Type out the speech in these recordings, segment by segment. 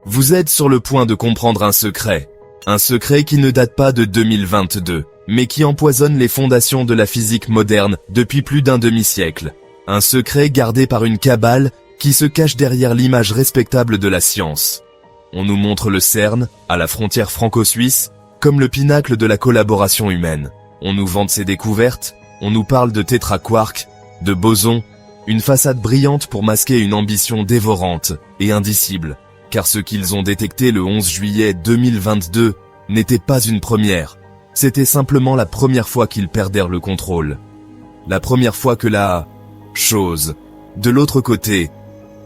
Vous êtes sur le point de comprendre un secret qui ne date pas de 2022, mais qui empoisonne les fondations de la physique moderne depuis plus d'un demi-siècle. Un secret gardé par une cabale qui se cache derrière l'image respectable de la science. On nous montre le CERN, à la frontière franco-suisse, comme le pinacle de la collaboration humaine. On nous vante ses découvertes, on nous parle de tétraquarks, de bosons, une façade brillante pour masquer une ambition dévorante et indicible. Car ce qu'ils ont détecté le 11 juillet 2022 n'était pas une première. C'était simplement la première fois qu'ils perdèrent le contrôle. La première fois que la chose, de l'autre côté,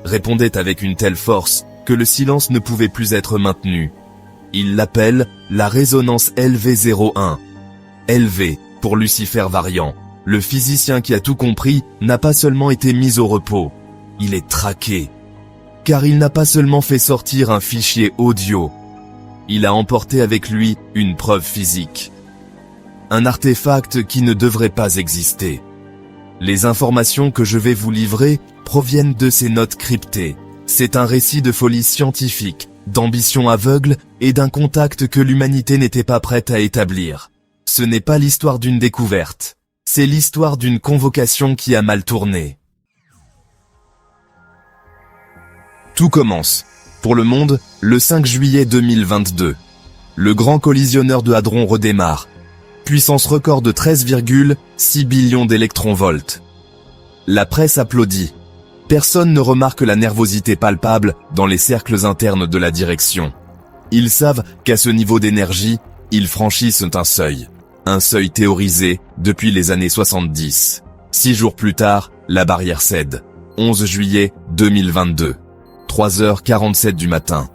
répondait avec une telle force que le silence ne pouvait plus être maintenu. Ils l'appellent la résonance LV01. LV, pour Lucifer Variant. Le physicien qui a tout compris n'a pas seulement été mis au repos, il est traqué. Car il n'a pas seulement fait sortir un fichier audio, il a emporté avec lui une preuve physique. Un artefact qui ne devrait pas exister. Les informations que je vais vous livrer proviennent de ces notes cryptées. C'est un récit de folie scientifique, d'ambition aveugle et d'un contact que l'humanité n'était pas prête à établir. Ce n'est pas l'histoire d'une découverte, c'est l'histoire d'une convocation qui a mal tourné. Tout commence, pour le monde, le 5 juillet 2022. Le grand collisionneur de hadrons redémarre. Puissance record de 13,6 billions d'électronvolts. La presse applaudit. Personne ne remarque la nervosité palpable dans les cercles internes de la direction. Ils savent qu'à ce niveau d'énergie, ils franchissent un seuil. Un seuil théorisé depuis les années 70. 6 jours plus tard, la barrière cède. 11 juillet 2022. 3h47 du matin.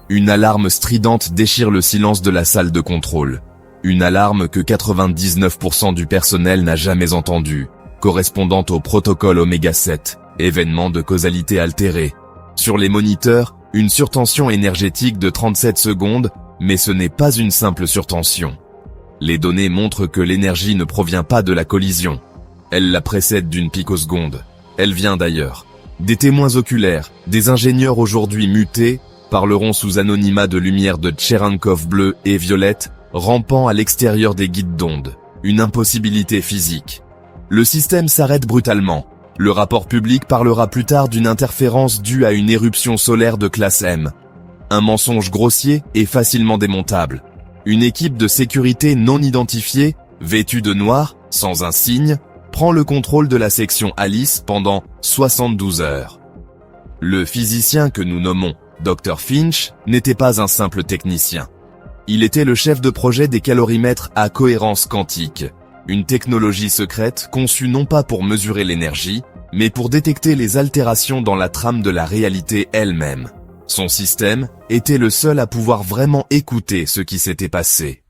Une alarme stridente déchire le silence de la salle de contrôle. Une alarme que 99% du personnel n'a jamais entendue, correspondant au protocole Oméga 7, événement de causalité altérée. Sur les moniteurs, une surtension énergétique de 37 secondes, mais ce n'est pas une simple surtension. Les données montrent que l'énergie ne provient pas de la collision. Elle la précède d'une picoseconde. Elle vient d'ailleurs. Des témoins oculaires, des ingénieurs aujourd'hui mutés, parleront sous anonymat de lumière de Cherenkov bleue et violette, rampant à l'extérieur des guides d'onde. Une impossibilité physique. Le système s'arrête brutalement. Le rapport public parlera plus tard d'une interférence due à une éruption solaire de classe M. Un mensonge grossier et facilement démontable. Une équipe de sécurité non identifiée, vêtue de noir, sans un signe, prend le contrôle de la section Alice pendant 72 heures. Le physicien que nous nommons Dr Finch n'était pas un simple technicien. Il était le chef de projet des calorimètres à cohérence quantique, une technologie secrète conçue non pas pour mesurer l'énergie, mais pour détecter les altérations dans la trame de la réalité elle-même. Son système était le seul à pouvoir vraiment écouter ce qui s'était passé.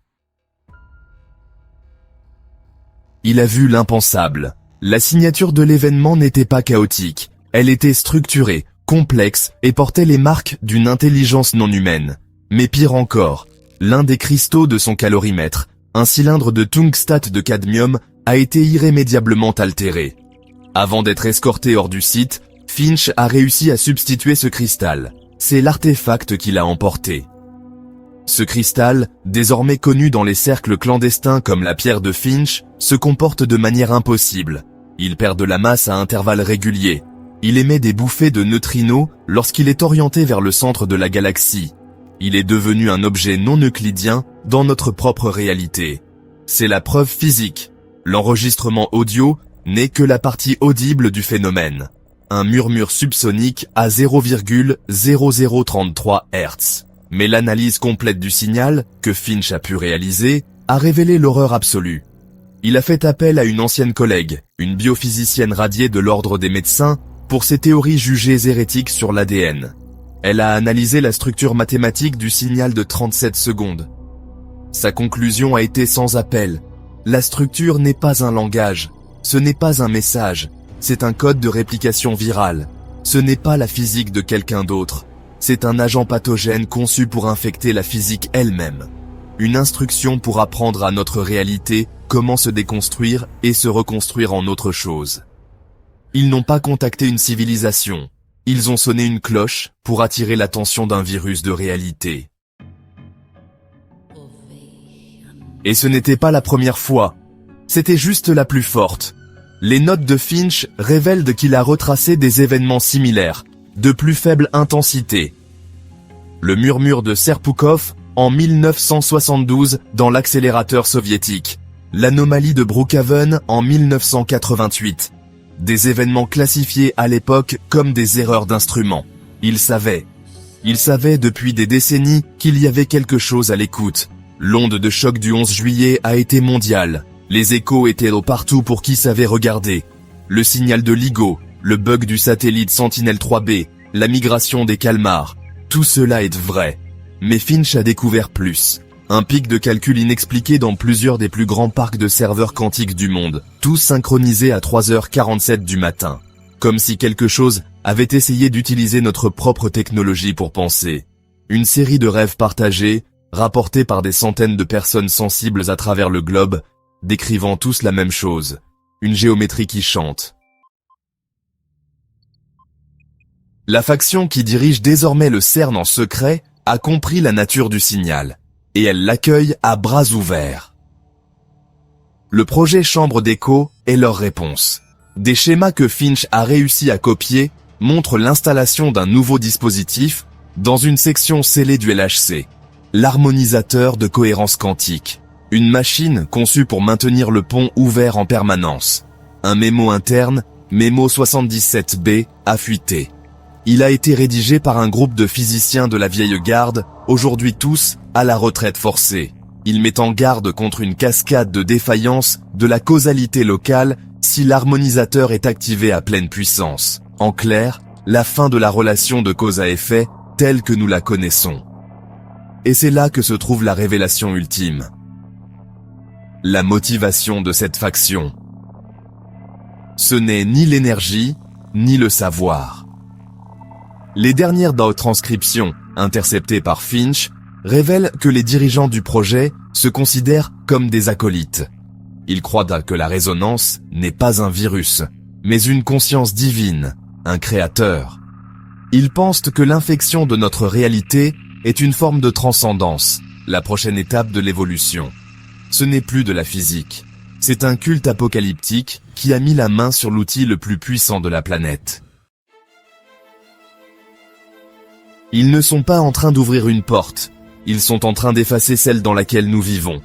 Il a vu l'impensable. La signature de l'événement n'était pas chaotique. Elle était structurée, complexe et portait les marques d'une intelligence non humaine. Mais pire encore, l'un des cristaux de son calorimètre, un cylindre de tungstate de cadmium, a été irrémédiablement altéré. Avant d'être escorté hors du site, Finch a réussi à substituer ce cristal. C'est l'artefact qui l'a emporté. Ce cristal, désormais connu dans les cercles clandestins comme la pierre de Finch, se comporte de manière impossible. Il perd de la masse à intervalles réguliers. Il émet des bouffées de neutrinos lorsqu'il est orienté vers le centre de la galaxie. Il est devenu un objet non euclidien dans notre propre réalité. C'est la preuve physique. L'enregistrement audio n'est que la partie audible du phénomène. Un murmure subsonique à 0,0033 Hz. Mais l'analyse complète du signal, que Finch a pu réaliser, a révélé l'horreur absolue. Il a fait appel à une ancienne collègue, une biophysicienne radiée de l'ordre des médecins, pour ses théories jugées hérétiques sur l'ADN. Elle a analysé la structure mathématique du signal de 37 secondes. Sa conclusion a été sans appel. La structure n'est pas un langage, ce n'est pas un message, c'est un code de réplication virale. Ce n'est pas la physique de quelqu'un d'autre. C'est un agent pathogène conçu pour infecter la physique elle-même. Une instruction pour apprendre à notre réalité comment se déconstruire et se reconstruire en autre chose. Ils n'ont pas contacté une civilisation. ils ont sonné une cloche pour attirer l'attention d'un virus de réalité. Et ce n'était pas la première fois, c'était juste la plus forte. Les notes de Finch révèlent qu'il a retracé des événements similaires, de plus faible intensité. Le murmure de Serpukhov en 1972 dans l'accélérateur soviétique. L'anomalie de Brookhaven en 1988. Des événements classifiés à l'époque comme des erreurs d'instruments. Il savait depuis des décennies qu'il y avait quelque chose à l'écoute. L'onde de choc du 11 juillet a été mondiale. Les échos étaient partout pour qui savait regarder. Le signal de LIGO, le bug du satellite Sentinel-3B, la migration des calmars. Tout cela est vrai. Mais Finch a découvert plus. Un pic de calcul inexpliqué dans plusieurs des plus grands parcs de serveurs quantiques du monde, tous synchronisés à 3h47 du matin. Comme si quelque chose avait essayé d'utiliser notre propre technologie pour penser. Une série de rêves partagés, rapportés par des centaines de personnes sensibles à travers le globe, décrivant tous la même chose. Une géométrie qui chante. La faction qui dirige désormais le CERN en secret a compris la nature du signal. Et elle l'accueille à bras ouverts. Le projet Chambre d'écho est leur réponse. Des schémas que Finch a réussi à copier montrent l'installation d'un nouveau dispositif dans une section scellée du LHC, l'harmonisateur de cohérence quantique, une machine conçue pour maintenir le pont ouvert en permanence. Un mémo interne, Mémo 77B, a fuité. Il a été rédigé par un groupe de physiciens de la vieille garde, aujourd'hui tous à la retraite forcée. Il met en garde contre une cascade de défaillances de la causalité locale si l'harmonisateur est activé à pleine puissance. En clair, la fin de la relation de cause à effet telle que nous la connaissons. Et c'est là que se trouve la révélation ultime. La motivation de cette faction. Ce n'est ni l'énergie, ni le savoir. Les dernières transcriptions, interceptées par Finch, révèlent que les dirigeants du projet se considèrent comme des acolytes. Ils croient que la résonance n'est pas un virus, mais une conscience divine, un créateur. Ils pensent que l'infection de notre réalité est une forme de transcendance, la prochaine étape de l'évolution. Ce n'est plus de la physique. C'est un culte apocalyptique qui a mis la main sur l'outil le plus puissant de la planète. Ils ne sont pas en train d'ouvrir une porte, ils sont en train d'effacer celle dans laquelle nous vivons.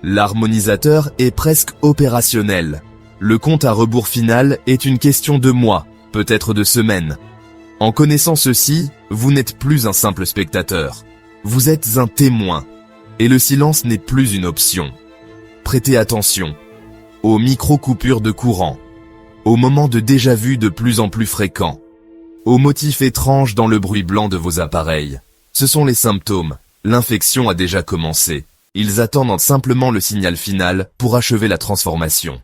L'harmonisateur est presque opérationnel. Le compte à rebours final est une question de mois, peut-être de semaines. En connaissant ceci, vous n'êtes plus un simple spectateur. Vous êtes un témoin. Et le silence n'est plus une option. Prêtez attention aux micro-coupures de courant, aux moments de déjà-vu de plus en plus fréquents, aux motifs étranges dans le bruit blanc de vos appareils. Ce sont les symptômes. L'infection a déjà commencé. Ils attendent simplement le signal final pour achever la transformation.